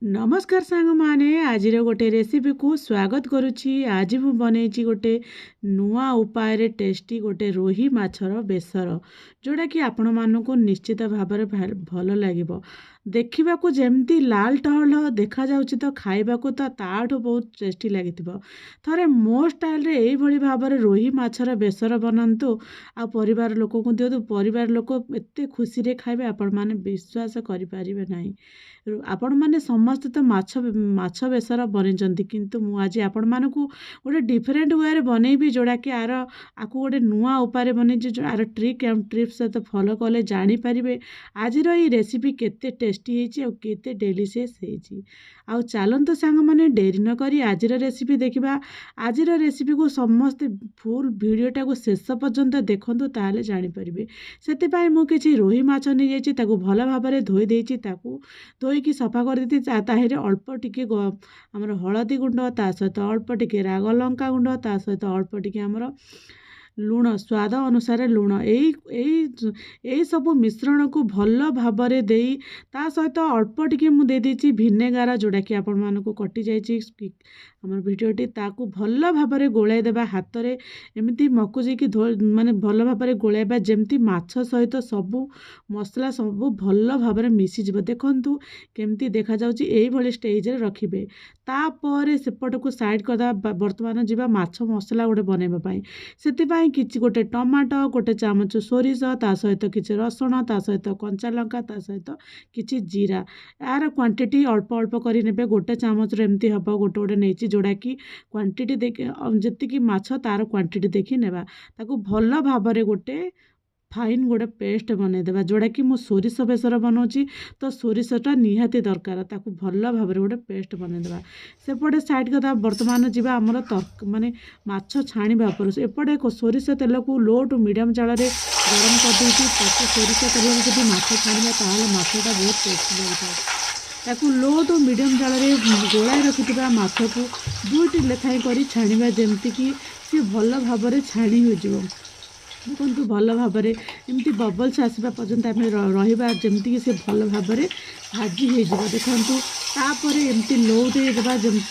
नमस्कार सांग माने आज गोटे रेसिपी को स्वागत करुच्ची। आज मु बनई गोटे नुआ उपाय रे टेस्टी गोटे रोही माछर बेसर जोड़ा कि आपण मानक निश्चित भाव में भल लगे। देखा जमती लाल टहल देखा जाउची तो खाइबा को तो ताठू बहुत टेस्टी लगी थे मो स्टाइल रे यही भली भाव में रोही माछर बेसर बनातु आ परिवार लोक को दिंतु। परिवार लोक एत खुशी रे खाइबे आपण माने विश्वास करें ना। आपण माने समस्त तो माछ बेसर बन किंतु मु आज आपण मानकू गोटे डिफरेंट वे रे बनैबी जोड़ा कि आर आपको गोटे नुआ उपाय बन आर ट्रिक एंड ट्रिप्स सहित फॉलो कले जानी पारिबे आज ये रेसिपी केते टेस्टी होईची और केते डेलीशियस होईची। आउ चलंतु सांग माने डेरी न करी आज रेसिपी देखिबा। आज रेसिपी को समस्त फुल वीडियोटा को शेष पर्यंत देखंतु ताले जानि परिबे। सेति पई मु किछि रोही माछ नै जाईची ताको भल भाबरे धोई देईची। ताको धोईकी सफा कर दी ताहिरे अल्प टिके आमर हलदी गुंड ता सहित अल्प टिके राग लंका गुंड ता सहित अल्प टिके आमर लुण स्वाद अनुसार लुण यही सब मिश्रण को भल भाव दे ता सहित अल्प टिके मु दे देछि भिनेगार जोड़ा कि आपण मानकू कटि जाइछि हमर भिडियोटी ताकू भल भाव में गोलाई देबा हाथ रे एमती मकुजी कि माने भल भाव में गोलाइबा जेमती माछ सहित सबू मसला सबू भल भाव में मिसी जिवो। देखंतु केमती देखा जाउछि एही भली स्टेज रे रखिबे। तापर सेपट को साइड करदा वर्तमान जिबा माछ मसला गोटे बनैबा पई। सेतिपाई किछि गोटे टमाटो गोटे चामच सोरिष ता सहित किछि रसुण ता सहित कंचा लंका ता सहित किछि जीरा यार क्वांटिटी अल्प अल्प करी नेबे। गोटे चामच रे एमती हबो गोटे गोटे नेछि जोड़ा कि क्वांटिटी देखि जति माछ तार क्वांटिटी देखि नेबा। ताकू भल भाव में गोटे फाइन गोटे पेस्ट बनई देबा जोड़ा कि मु सोरिष बेसर बनाऊँगी तो सोरिषटा निहाती दरकार ताकू भल भाव में गोटे पेस्ट बनई देबा। सेपटे साइड कथा वर्तमान जीवा आमर तर्क माने माछ छाणीबा पर एपटे सोरिष तेल को लो टू मीडियम जाल रे गरम कर देछि। ताकू सोरिष तेल में जब माछ छाणीबा ताहले माछटा बहुत टेस्टी लगता है। ताकू लो टू मीडियम जाल रे गोलाई रखिथिबा माछ को दुईटी लेखाएं करी छाणीबा जेमती कि सी भल भाव में छाणी हो जिवो। देखो भल भाव में एमती बबल्स आसवा पर्यंत आम रहा जमीक सी भल भाव में भाजी हो। देखो तापर एमती लौटे देवा जमीक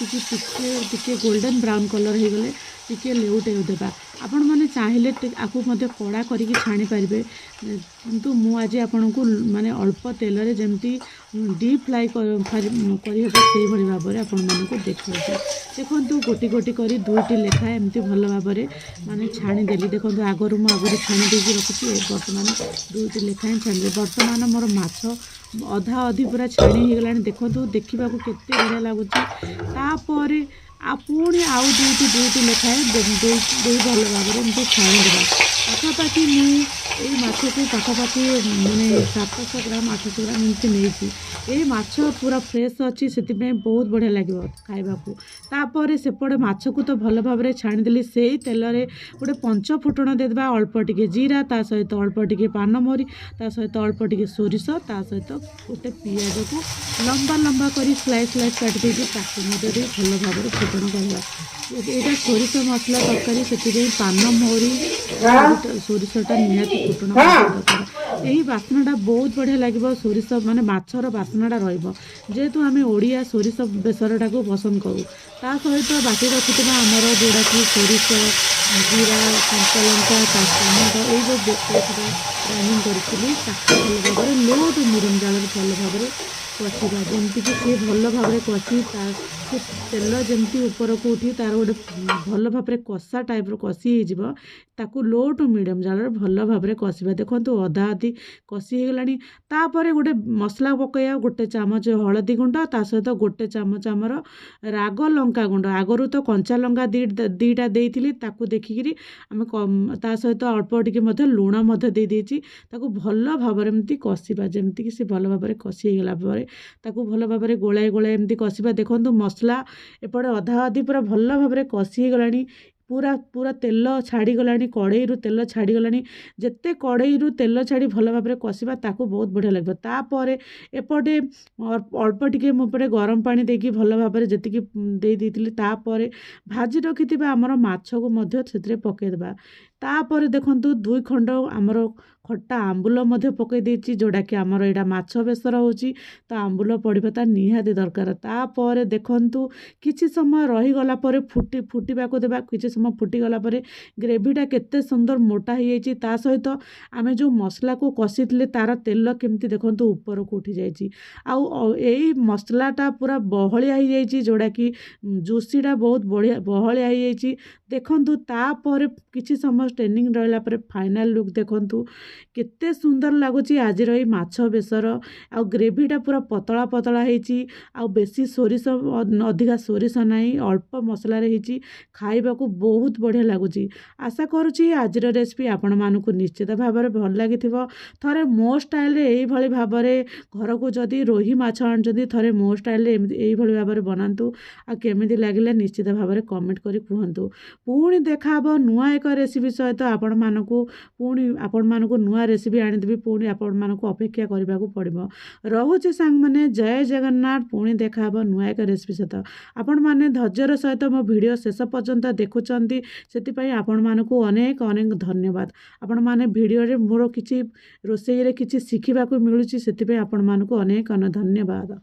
टिके गोल्डन ब्राउन कलर हो गले टिके लेउटे देवा। आपण मैंने चाहिए आपको कड़ा करके छाणी पारे किंतु मु आज आपन को माने अल्प तेल रे जमती डीप फ्राई कर भाव में आपण मानक देखा। देखो गोटी गोटी करी दुईटी लेखा एमती भल भाव में माने छाणी देली। देखो आगरू मुझे छाणी दे रखी बर्तमान दुईटी लेखाएं छाणी बर्तमान मोर माछ अधा अधि पूरा छाणी हो गला। देखो देखा केते बढ़िया लगुच। पुणी आउ दुईटी लेखाएं दुई भल भाव में एमती छाणी देवा। पाखापाखि मुझे माछ को पाखापाखि माने 700 ग्राम 800 ग्राम एमती नहीं। ये माछ पूरा फ्रेश अच्छी से बहुत बढ़िया लगे खाइबाकू। तापर सेपटे माछ को तो भल भाव में छाणीदेली से तेल रे गोटे पंच फुटण देदेबा अल्प टिके जीरा ता सहित अल्प टिके पानमरी ता सहित अल्प टिके सोरिष ता सहित गोटे पियाज को लंबा लंबा करी स्लाइस स्लाइस काट देके ताकू भल भाव में फुटण करवा। यहाँ सोरिष मसला तरकारी से पानमरी सोरिषटा निहाती फुटण दरकार। यही बास्नाटा बहुत बढ़िया लगे सोरिष माने माछर बास्नाटा जेहेतु आम ओडिया सोरिष बेसरटा को पसंद करूँ। ता सहित बाटी रखिथिबा आमर जोड़ा कि सोरिष जीरा कंचा लंका टमाटो ये जो ग्राइंडिंग करी भल भाव में लो टू मीडियम जाल भल भाव में कषा जमीक सी भल भाव में कषि से तेल जमी ऊपर को उठी तार गोटे भल भाव में कषा टाइप कषि हो लो टू मीडियम जाल भल भाव में कषा। देखो अधा अधी कषि हो गलानी। तापर गोटे मसला पकईया गोटे चामच हलदी गुंड ता सहित गोटे चामच आमर राग लंका गुंड आगरू तो कंचा लंका दीटा देइथिली ताकू देखिकी आम ता सहित अल्प टिके लुण दे देछि। ताकू भल भाव में एमती कषा जमीक सी भल भाव में कषि होगा पर ताकू भल भाव में गोलाई गोलाई एमती कषा। देखो मसला एपटे अधा अधी पूरा भल भाव में कषि गलानी पूरा पूरा तेल छाड़गला कड़ई तेल छाड़गला जिते कड़ई तेल छाड़ी भल भाव में कषा ताकू बहुत बढ़िया लगे। तापर एपटे अल्प टिके मुझे गरम पानी देकी भल भाव में जी देती तापर भाजी रखी आमर माछ को पकईदेवा। तापर देखंतु 2 खंड आमर खट्टा आंबुल मध्य पकई देछि जोडाकि आमर एटा माछ बेसर होछि तो आंबुल पड़िबा निहाती दरकार। तापर देखंतु किछि समय रही गला परे फुटिबाको देबा किछि समय फुटी गला परे ग्रेवीटा केते सुंदर मोटा हो जाइछि। ता सहित आमे जो मसला को कसिथिले तार तेल केमती देखंतु ऊपर को उठी जाइछि आउ एई मसलाटा पूरा बहलिया हो जाइछि जोडाकि जुसीटा बहुत बढ़िया बहलिया हो जाइछि। देखंतु तापर किछि समय स्टेनिंग रहला परे फाइनल लुक देखंतु केते सुंदर लागुची आज रही माछ बेसर आ ग्रेवीटा पूरा पतला पतला होइची आ बेसी सोरिष अधिका सोरिष नहीं अल्प मसला रही खाइबाकू बहुत बढ़िया लगुची। आशा करुची आज रेसिपी आपण मानकु निश्चित भाव में भल लगी थरे मो स्टाइल यही भाव में घर को जदि रोही माछ आनुचंदी थरे मो स्टाइल यही भाव में बनातु आ केमिति लागिला निश्चित भाव में कमेंट करी कहतु। पुणी देखा नुआ एक रेसिपी सहित आपण मानकु पुणी आपण मानकु नुआ रेसिपी आनिदेवी पुणी आपण मानकु अपेक्षा करने को पड़ो। रोचे सांग मैंने जय जगन्नाथ पुणी देखा नुआ एक रेसिपी सहित आपण मैंने धैर्यर सहित मो वीडियो शेष पर्यंत देखुंत से आपण मानकु अनेक अनेक धन्यवाद। आपण माने वीडियो रे मोर किछि रोसई रे किछि शिखिबा को मिलुछि सेति पे आपण मानकु अनेक अनेक धन्यवाद।